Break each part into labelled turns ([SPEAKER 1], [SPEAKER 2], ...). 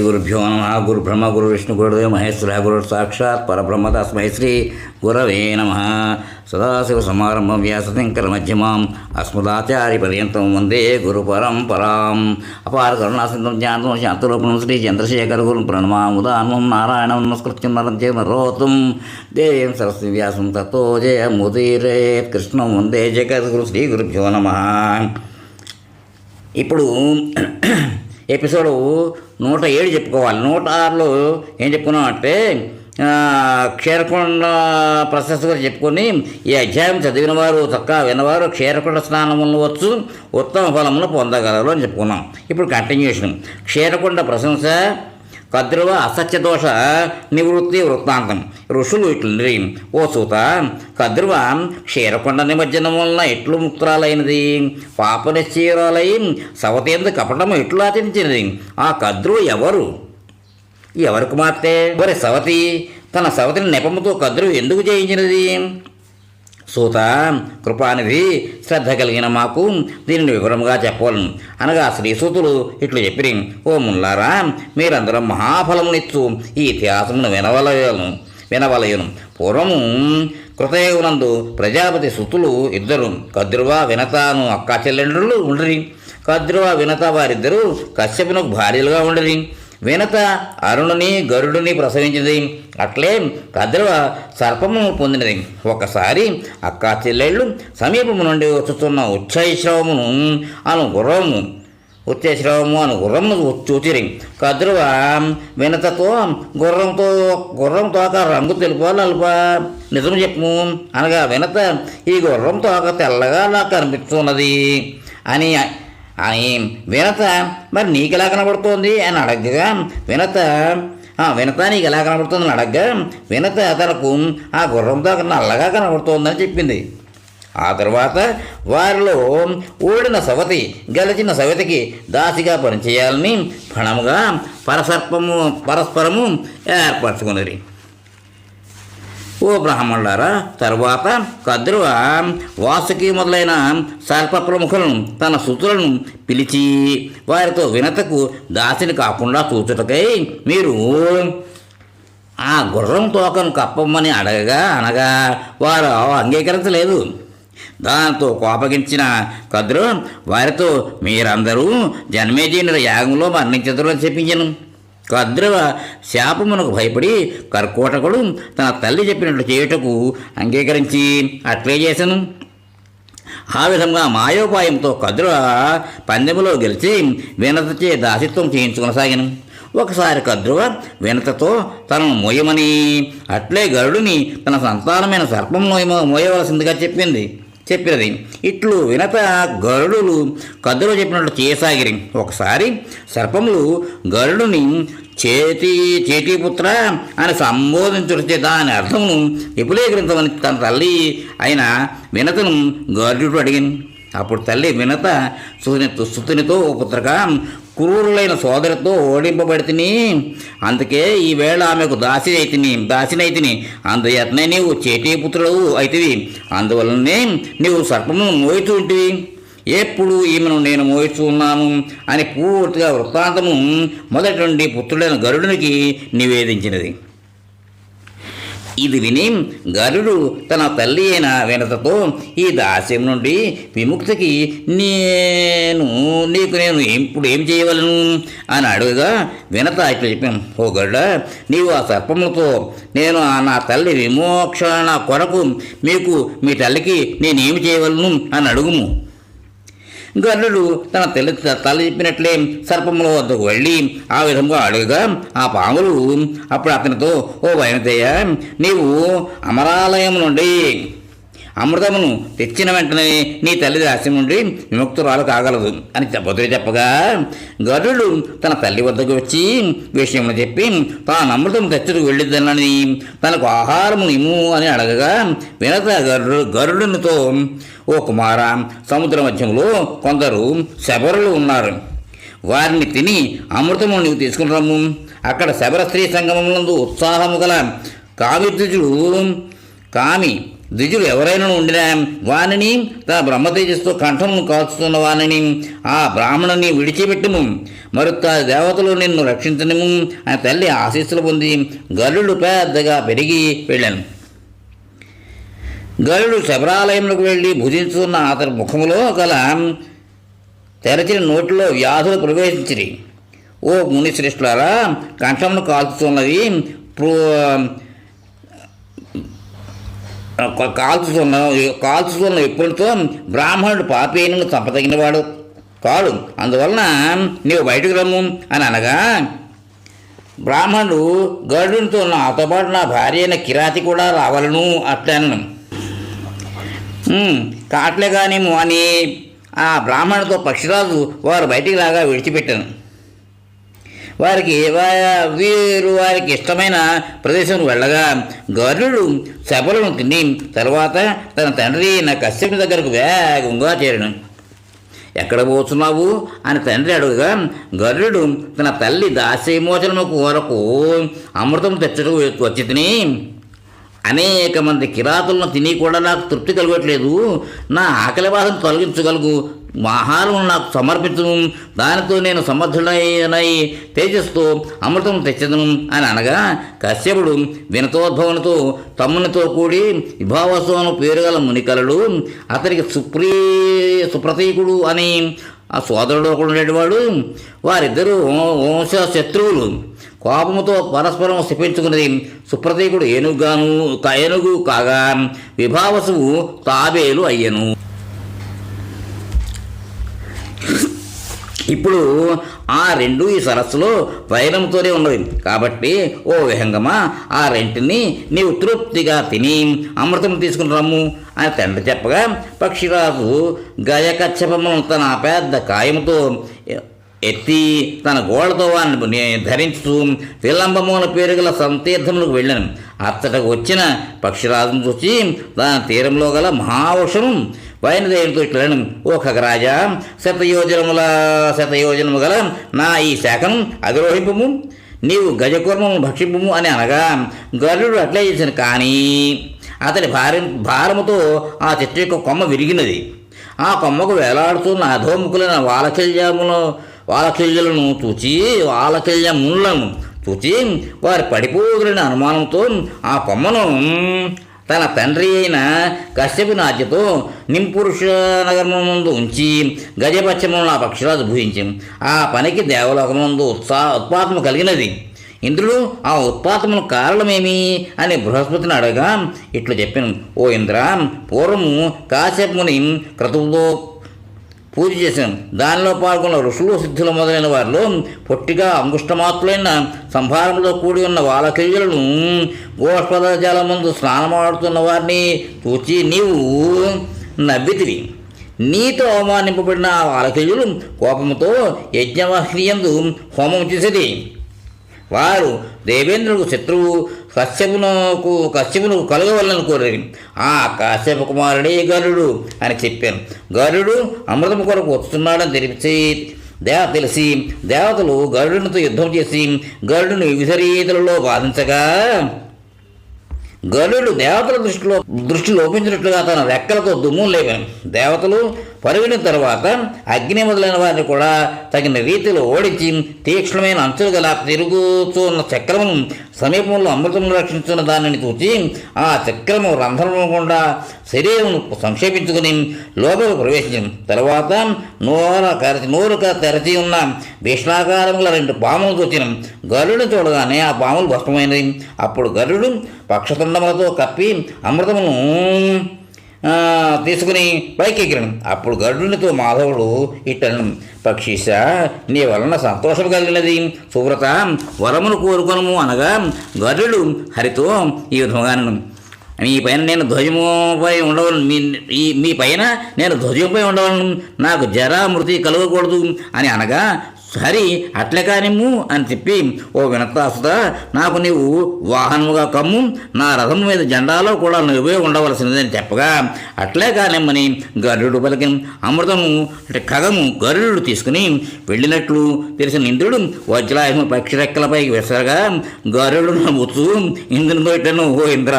[SPEAKER 1] గురుభ్యో నమ. గురు బ్రహ్మ గురు విష్ణు గురుదేవ మహేశ్వర గురు సాక్షాత్ పరబ్రహ్మ తస్మై శ్రీ గురవే నమ. సదాశివ సమారంభం వ్యాసశంకర మధ్యమాం అస్మదాచార్య పర్యంతం వందే గురు పరంపరాం. అపార కరుణాసింధం జ్ఞానం శాంతరూపణం శ్రీ చంద్రశేఖర గురు ప్రణమాముదాన్మం నారాయణం నమస్కృత్యం నరం చేమరోతుం దేవం సరస్వతి వ్యాసం తతో జయముదీరేత్. కృష్ణం వందే జగద్గురు శ్రీ గురుభ్యో నమ. ఇప్పుడు ఎపిసోడు 107 చెప్పుకోవాలి. 106లో ఏం చెప్పుకున్నాం అంటే క్షీరకొండ ప్రశస్తి గురించి చెప్పుకొని ఈ అధ్యాయం చదివిన వారు చక్కగా విన్నవారు క్షీరకొండ స్నానములను వచ్చు ఉత్తమ ఫలమును పొందగలరు అని చెప్పుకున్నాం. ఇప్పుడు కంటిన్యూషన్. క్షీరకొండ ప్రశంస కద్రువ అసత్యదోష నివృత్తి వృత్తాంతం. ఋషులు ఇట్లు, ఓ సూత, కద్రువ క్షీరకొండ నిమజ్జనం వలన ఎట్లు ముక్తురాలైనది, పాప నిశ్చయురాలై సవతేందు కపటము ఎట్లు ఆచరించినది. ఆ కద్రువ ఎవరు కుమార్తె? మరి సవతి తన సవతిని నెపముతో కద్రువ ఎందుకు జయించినది? సూత, కృపానిధి, శ్రద్ధ కలిగిన మాకు దీనిని వివరముగా చెప్పవలను అనగా శ్రీసూతులు ఇట్లు చెప్పిరి, ఓ ముల్లారా, మీరందరూ మహాఫలమునిచ్చు ఈ ఇతిహాసమును వినవలయును. పూర్వము కృతయుగనందు ప్రజాపతి సుతులు ఇద్దరు, కద్రువ వినతను అక్కా చెల్లెండ్రులు ఉండిరి. కద్రువ వినత వారిద్దరూ కశ్యపునకు భార్యలుగా ఉండిరి. వినత అరుణుని గరుడుని ప్రసవించింది. అట్లే కద్రువ సర్పము పొందినది. ఒకసారి అక్కా చెల్లెళ్ళు సమీపము నుండి వచ్చుతున్న ఉచ్చైశ్రవము అను గుర్రమును చూచిరి. కద్రువ వినతతో గుర్రం తోక రంగు తెలుపా నలుపా, నిజం చెప్పు అనగా వినత, ఈ గుర్రం తోక తెల్లగా నాకు కనిపిస్తున్నది అని వినత, మరి నీకు ఎలా కనబడుతోంది అని అడగగా వినత నీకు ఎలా కనబడుతుందని అడగగా వినత తనకు ఆ గుర్రంతో నల్లగా కనబడుతోందని చెప్పింది. ఆ తర్వాత వారిలో ఓడిన సవతి గెలిచిన సవతికి దాసిగా పనిచేయాలని ఫణముగా పరస్పరము ఏర్పరచుకున్నది. ఓ బ్రాహ్మణులారా, తరువాత కద్రువ వాసుకి మొదలైన సర్ప ప్రముఖులను తన సుతులను పిలిచి వారితో వినతకు దాసిని కాకుండా చూచుటకై మీరు ఆ గుర్రం తోకను కప్పమని అనగా వారు అంగీకరించలేదు. దాంతో కోపగించిన కద్రువ వారితో, మీరందరూ జన్మేజయుని యాగంలో మరణించదురు అని చెప్పించను. కద్రువ శాపమునకు భయపడి కర్కోటకుడు తన తల్లి చెప్పినట్లు చేయుటకు అంగీకరించి అట్లే చేశాను. ఆ విధంగా మాయోపాయంతో కద్రువ పందెములో గెలిచి వినతచే దాసిత్వం చేయించుకొనసాగాను. ఒకసారి కద్రువ వినతతో తనను మోయమని, అట్లే గరుడుని తన సంతానమైన సర్పం మోయవలసిందిగా చెప్పినది. ఇట్లు వినత గరుడులు కద్రువ చెప్పినట్లు చేయసాగిరి. ఒకసారి సర్పములు గరుడుని చేటీపుత్ర అని సంబోధించుటే దాని అర్థమును విపులీకరించమని తన తల్లి అయిన వినతను గరుడు అడిగింది. అప్పుడు తల్లి వినత సుతునితో, ఓ పుత్రక, క్రూరులైన సోదరితో ఓడింపబడితిని, అందుకే ఈవేళ ఆమెకు దాసినైతిని. అందుచేతనే నీవు చేటీపుత్రుడు అయితివి. అందువలనే నీవు సర్పమును మోయిచూ ఉంటివి. ఎప్పుడు ఈమెను నేను మోయిచూ ఉన్నాను అని పూర్తిగా వృత్తాంతము మొదటి నుండి పుత్రుడైన గరుడునికి నివేదించినది. ఇది విని గరుడు తన తల్లి అయిన వినతతో, ఈ దాస్యం నుండి విముక్తికి నీకు నేను ఇప్పుడు ఏం చేయవలను అని అడుగుగా వినత ఇట్లా చెప్పాను, ఓ గరుడ, నీవు ఆ సర్పములతో నేను నా తల్లి విమోక్షణ కొరకు మీ తల్లికి నేనేమి చేయవలను అని అడుగుము. గరుడు తన తల్లి చెప్పినట్లే సర్పముల వద్దకు వెళ్ళి ఆ విధంగా అడుగుగా ఆ పాములు అప్పుడు అతనితో, ఓ వైనతయ్య, నీవు అమరాలయం నుండి అమృతమును తెచ్చిన వెంటనే నీ తల్లి దాస్యం నుండి విముక్తురాలు కాగలదు అని చెప్పగా గరుడు తన తల్లి వద్దకు వచ్చి విషయమును చెప్పి తాను అమృతం తెచ్చుకు వెళ్ళిద్దనని తనకు ఆహారము ఇమ్ము అని అడగగా వినత గరుడునితో, ఓ కుమార, సముద్ర మధ్యంలో కొందరు శబరులు ఉన్నారు. వారిని తిని అమృతము నీవు తీసుకుని రమ్ము. అక్కడ శబర స్త్రీ సంగమములందు ఉత్సాహము గల కామి ద్విజులు ఎవరైనా ఉండినా వానిని తన బ్రహ్మతేజస్తో కంఠమును కాల్చుతున్న వానిని ఆ బ్రాహ్మణుని విడిచిపెట్టుము, మరుత దేవతలు నిన్ను రక్షించనిము అని తల్లి ఆశీస్సులు పొంది గరుడు పెద్దగా పెరిగి వెళ్ళాను. గరుడు శబరాలయంలోకి వెళ్ళి భుజించుతున్న అతని ముఖములో గల తెరచిన నోటిలో వ్యాధులు ప్రవేశించిరి. ఓ మునిశ్రేష్ఠులారా, కంఠమును కాల్చుతున్నది కాల్చుతున్న ఎప్పుడుతో బ్రాహ్మణుడు పాపేనును చంపదగినవాడు కాడు, అందువలన నీవు బయటకు రమ్ము అని అనగా, బ్రాహ్మణుడు గరుడునితో నాతో పాటు నా భార్య అయిన కిరాతి కూడా రావాలను అట్లను. కాట్లే కానేమో అని ఆ బ్రాహ్మణుడితో పక్షిరాజు వారు బయటికి లాగా విడిచిపెట్టాను. వీరు వారికి ఇష్టమైన ప్రదేశం వెళ్ళగా గరుడు శబలను తిని తర్వాత తన తండ్రి నా కశ్యపుని దగ్గరకు వేగంగా చేరను. ఎక్కడ పోతున్నావు అని తండ్రి అడుగుగా, గరుడు తన తల్లి దాస్యమోచనము కొరకు అమృతం తెచ్చటకు వచ్చి తిని, అనేక మంది కిరాతులను తిని కూడా నాకు తృప్తి కలగట్లేదు, నా ఆకలి బాధను తొలగించగలుగు ఆహారం నాకు సమర్పించను, దానితో నేను సమర్థుడైనై తేజస్తో అమృతం తెచ్చదను అని అనగా, కశ్యపుడు వినతోద్భవనతో తమ్మునితో కూడి విభావసు పేరుగల మునికలడు అతనికి సుప్రతీకుడు అని ఆ సోదరుడు ఒకడు ఉండేవాడు. వారిద్దరూ వంశ శత్రువులు. కోపముతో పరస్పరం శపించుకున్నది. సుప్రతీకుడు ఏనుగు కాగా విభావసువు తాబేలు అయ్యను. ఇప్పుడు ఆ రెండు ఈ సరస్సులో వైరంతోనే ఉన్నవి కాబట్టి ఓ విహంగమా, ఆ రెంటిని నీవు తృప్తిగా తిని అమృతం తీసుకుని రమ్ము అని తండ్రి చెప్పగా, పక్షిరాజు గజకచ్చపమును తన పెద్ద కాయముతో ఎత్తి తన గోడతో వాడిని ధరించుతూ విలంబమున పేరుగల సంతీర్థములకు వెళ్ళాను. అత్తటకు వచ్చిన పక్షిరాజును చూసి దాని తీరంలో గల మహావృషం వైనదేవునితో ఇట్లను, ఓ ఖగరాజా, శతయోజనము గల నా ఈ శాఖను అధిరోహింపము, నీవు గజకూర్మము భక్షింపము అని అనగా, గరుడు అట్లే చేశాను. కానీ అతడి భారముతో ఆ చెట్టు యొక్క కొమ్మ విరిగినది. ఆ కొమ్మకు వేలాడుతున్న అధోముఖులైన వాలకిల్యములను చూచి వారి పడిపోదులని అనుమానంతో ఆ కొమ్మను తన తండ్రి అయిన కశ్యపుని ఆజ్ఞతో నింపురుష నగరము ముందు ఉంచి గజపచ్చమును ఆ పక్షిరాజు భూయించి, ఆ పనికి దేవలోకమునందు ఉత్పాతము కలిగినది. ఇంద్రుడు ఆ ఉత్పాతమును కారణమేమి అని బృహస్పతిని అడగా ఇట్లు చెప్పాను, ఓ ఇంద్ర, పూర్వము కాశ్యపుని క్రతువుతో పూజ చేశాను. దానిలో పాల్గొన్న ఋషులు సిద్ధులు మొదలైన వారిలో పొట్టిగా అంగుష్టమాత్రులైన సంభారంలో కూడి ఉన్న వాలకిల్యులను గోష్పద జలం ముందు స్నానమాడుతున్న వారిని చూచి నీవు నవ్వితివి. నీతో అవమానింపబడిన ఆ వాలకిల్యులు కోపముతో యజ్ఞవాహినియందు హోమం చేసేది. వారు దేవేంద్రుడికి శత్రువు కశ్యపును కలగవలని కోరారు. ఆ కశ్యప కుమారుడే గరుడు అని చెప్పాను. గరుడు అమృతము కొరకు వస్తున్నాడని తెలిసి దేవతలు గరుడునితో యుద్ధం చేసి గరుడును వివిధ రీతులలో బాధించగా, గరుడు దేవతల దృష్టి లోపించినట్లుగా తన రెక్కలతో దుమ్ము లేపాను. దేవతలు పరుగున తర్వాత అగ్ని మొదలైన వారిని కూడా తగిన రీతిలో ఓడించి తీక్ష్ణమైన అంచులు గల తిరుగుతున్న చక్రమును సమీపంలో అమృతమును రక్షించున్న దానిని చూచి ఆ చక్రము రంధ్రము గుండా శరీరం సంక్షేపించుకుని లోపలికి ప్రవేశించింది. తర్వాత నోరు తెరచి ఉన్న భీష్ణాకారముల 2 పాములు చూచిన గరుడుని చూడగానే ఆ పాములు భస్మమైనవి. అప్పుడు గరుడు పక్షతుండములతో కప్పి అమృతమును తీసుకుని పైకెక్కిరను. అప్పుడు గరుడునితో మాధవుడు ఇట్టను, పక్షీశ, నీ వలన సంతోషం కలిగినది, సువ్రత, వరమును కోరుకొనము అనగా, గరుడు హరితో ఈ విధముగాను, మీ పైన నేను ధ్వజముపై ఉండవలను, నాకు జరా మృతి కలగకూడదు అని అనగా, హరి అట్లే కానిమ్ము అని చెప్పి, ఓ వినతాసుత, నాకు నీవు వాహనముగా కమ్ము, నా రథం మీద జెండాలో కూడా నువ్వే ఉండవలసినదని చెప్పగా, అట్లే కానిమ్మని గరుడు పలికి అమృతము అంటే ఖగము గరుడు తీసుకుని వెళ్ళినట్లు తెలిసిన ఇంద్రుడు వజ్రాయుధము పక్షి రెక్కలపైకి విసరగా, గరుడు నవ్వుతూ ఇంద్రునితో ఇట్లను, ఓ ఇంద్ర,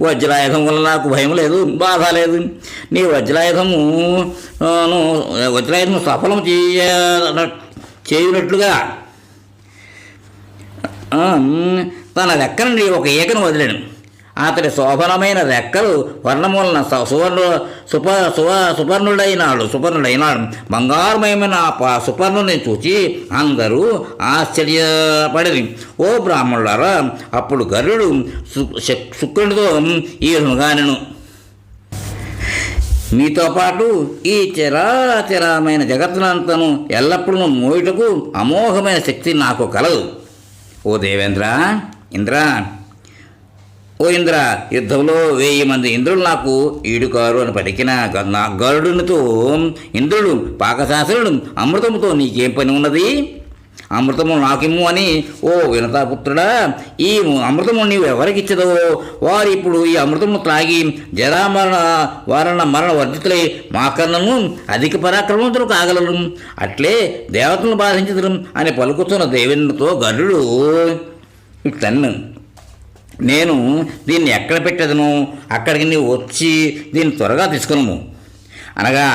[SPEAKER 1] వజ్రాయుధం వల్ల నాకు భయం లేదు, బాధ లేదు. నీ వజ్రాయుధము సఫలం చేయునట్లుగా తన రెక్క నుండి ఒక ఈకను వదిలాడు. అతడి శోభనమైన రెక్కలు వర్ణమూలన సుపర్ణుడైనాడు. బంగారమయమైన సుపర్ణుని చూచి అందరూ ఆశ్చర్యపడిరి. ఓ బ్రాహ్మణులారా, అప్పుడు గరుడు శుక్రుడితో ఈ విధముగానెను, మీతో పాటు ఈ చరాచరమైన జగత్తునంతను ఎల్లప్పుడూ మోయుటకు అమోఘమైన శక్తి నాకు కలదు. ఓ దేవేంద్ర, ఓ ఇంద్ర, యుద్ధంలో 1000 మంది ఇంద్రులు నాకు ఈడుకారు అని పలికిన గరుడునితో ఇంద్రుడు పాకశాస్త్రుడు, అమృతముతో నీకేం పని ఉన్నది? అమృతము నాకిమ్ము అని, ఓ వినతాపుత్రుడా, ఈ అమృతము నీవు ఎవరికిచ్చదో వారు ఇప్పుడు ఈ అమృతమును త్రాగి మరణ వర్జితులై మా కన్నను అధిక పరాక్రమంతులు కాగలరు, అట్లే దేవతలను బాధించదురు అని పలుకుతున్న దేవేంద్రుతో గరుడు తన్ను, నేను దీన్ని ఎక్కడ పెట్టదను, అక్కడికి నీవు వచ్చి దీన్ని త్వరగా తీసుకును అనగా,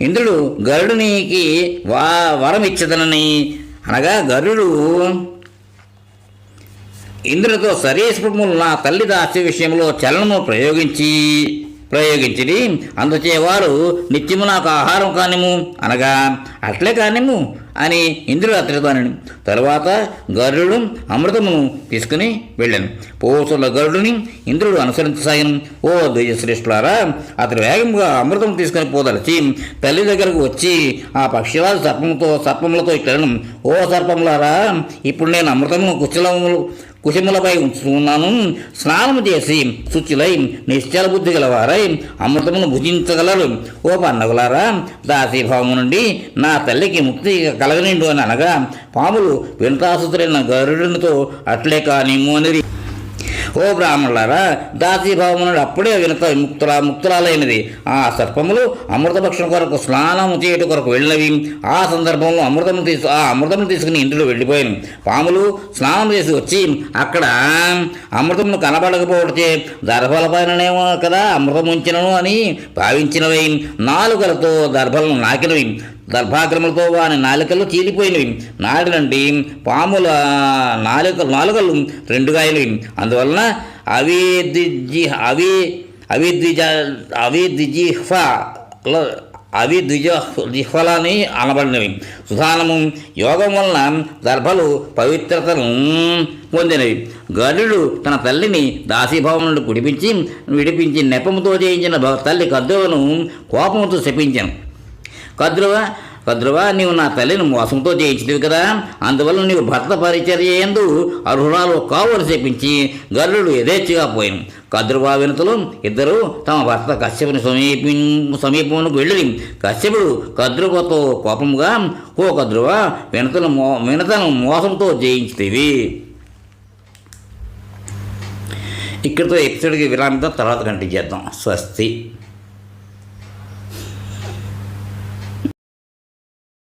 [SPEAKER 1] ఇంద్రుడు గరుడునికి వరం ఇచ్చదనని అనగా, గరుడు ఇంద్రుడితో సరీసృపములు నా తల్లి దాస్య విషయంలో చలనము ప్రయోగించి అందుచే వారు నిత్యము నాకు ఆహారం కానిము అనగా, అట్లే కానిము అని ఇంద్రుడు అతడితో అనను. తరువాత గరుడు అమృతమును తీసుకుని వెళ్ళాను. పోసుల గరుడుని ఇంద్రుడు అనుసరించసాగిన. ఓ ద్వైశ్రేష్ఠులారా, అతడు వేగంగా అమృతం తీసుకుని పోదలచి తల్లి దగ్గరకు వచ్చి ఆ పక్షిరాజు సర్పములతో ఇట్లను, ఓ సర్పములారా, ఇప్పుడు నేను అమృతమును కుశములపై ఉంచుతున్నాను. స్నానము చేసి శుచిలై నిశ్చల బుద్ధి గలవారై అమృతమును భుజించగలరు. ఓ పన్నగులారా, దాసీభావము నుండి నా తల్లికి ముక్తి కలగనిండు అని అనగా, పాములు వినతాసుతులైన గరుడునితో అట్లే కానిమ్ము అనేది. ఓ బ్రాహ్మణులారా, దాసీభావమునుడు అప్పుడే ముక్తురాలైనది. ఆ సర్పములు అమృతభక్షణ కొరకు స్నానము చేయట కొరకు వెళ్ళినవి. ఆ సందర్భంలో అమృతమును తీసుకుని ఇంటిలో వెళ్ళిపోయాను. పాములు స్నానం చేసి వచ్చి అక్కడ అమృతమును కనబడకపోవడితే దర్భలపైననేమో కదా అమృతం ఉంచినను అని భావించినవి. నాలుకలతో దర్భలను నాకినవి. దర్భాగ్రములతో వాని నాలుకలు చీలిపోయినవి. నాటి నుండి పాముల నాలుకలు 2 గాయలవి. అందువలన అవిద్విజిహ్వలని అనబడినవి. సుధానము యోగం వలన దర్భలు పవిత్రతను పొందినవి. గరుడు తన తల్లిని దాసీభావం నుండి విడిపించి నెపముతో చేయించిన తల్లి కద్రువను కోపంతో శపించాను. కద్రువా, నీవు నా తల్లిని మోసంతో చేయించినవి కదా, అందువల్ల నీవు భర్త పరిచర్య యందు అర్హురాలు కావని చెప్పించి గరుడు యథేచ్ఛగా పోయాను. కద్రువా వినతులు ఇద్దరు తమ భర్త కశ్యపుని సమీపమునకు వెళ్ళి, కశ్యపుడు కద్రువతో కోపముగా, ఓ కద్రువా, వినతను మోసంతో జయించితివి. ఇక్కడితో ఎపిసోడ్కి విరామిద్దాం, తర్వాత కంటిన్యూ చేద్దాం. స్వస్తి.